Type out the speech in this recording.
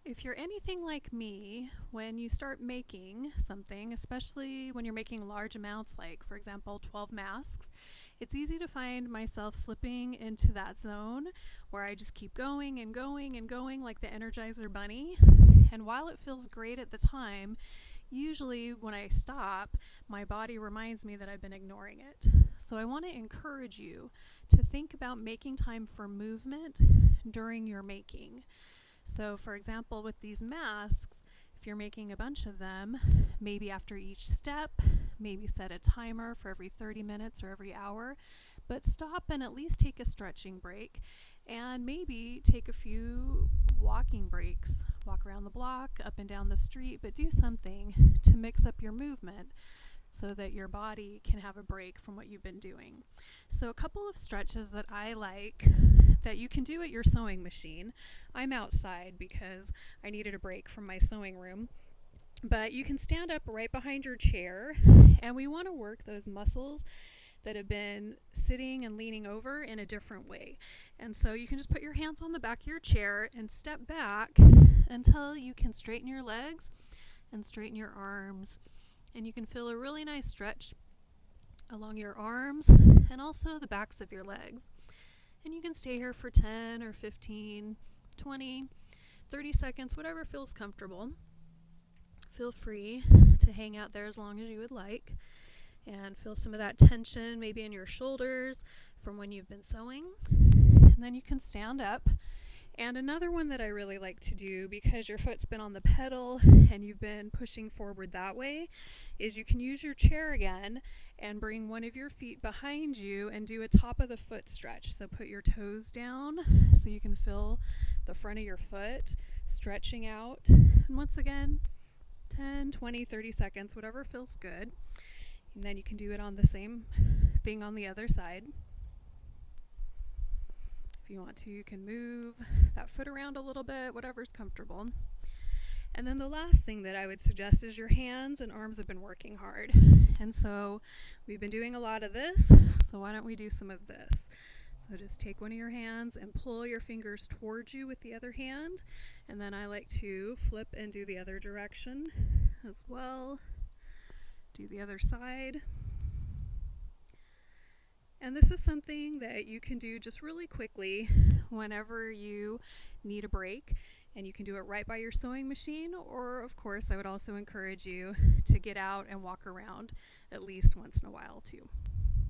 If you're anything like me, when you start making something, especially when you're making large amounts, like for example 12 masks, it's easy to find myself slipping into that zone where I just keep going and going and going like the Energizer Bunny. And while it feels great at the time, usually when I stop, my body reminds me that I've been ignoring it. So I want to encourage you to think about making time for movement during your making. So for example, with these masks, if you're making a bunch of them, maybe after each step, maybe set a timer for every 30 minutes or every hour, but stop and at least take a stretching break, and maybe take a few walking breaks. Walk around the block, up and down the street, but do something to mix up your movement so that your body can have a break from what you've been doing. So a couple of stretches that I like that you can do at your sewing machine. I'm outside because I needed a break from my sewing room. But you can stand up right behind your chair, and we want to work those muscles that have been sitting and leaning over in a different way. And so you can just put your hands on the back of your chair and step back until you can straighten your legs and straighten your arms. And you can feel a really nice stretch along your arms and also the backs of your legs. And you can stay here for 10 or 15, 20, 30 seconds, whatever feels comfortable. Feel free to hang out there as long as you would like, and feel some of that tension maybe in your shoulders from when you've been sewing. And then you can stand up. And another one that I really like to do, because your foot's been on the pedal and you've been pushing forward that way, is you can use your chair again and bring one of your feet behind you and do a top of the foot stretch. So put your toes down so you can feel the front of your foot stretching out. And once again, 10, 20, 30 seconds, whatever feels good. And then you can do it on the same thing on the other side. If you want to, you can move that foot around a little bit, whatever's comfortable. And then the last thing that I would suggest is your hands and arms have been working hard. And so we've been doing a lot of this, so why don't we do some of this? So just take one of your hands and pull your fingers towards you with the other hand. And then I like to flip and do the other direction as well. Do the other side. And this is something that you can do just really quickly whenever you need a break. And you can do it right by your sewing machine, or of course I would also encourage you to get out and walk around at least once in a while too.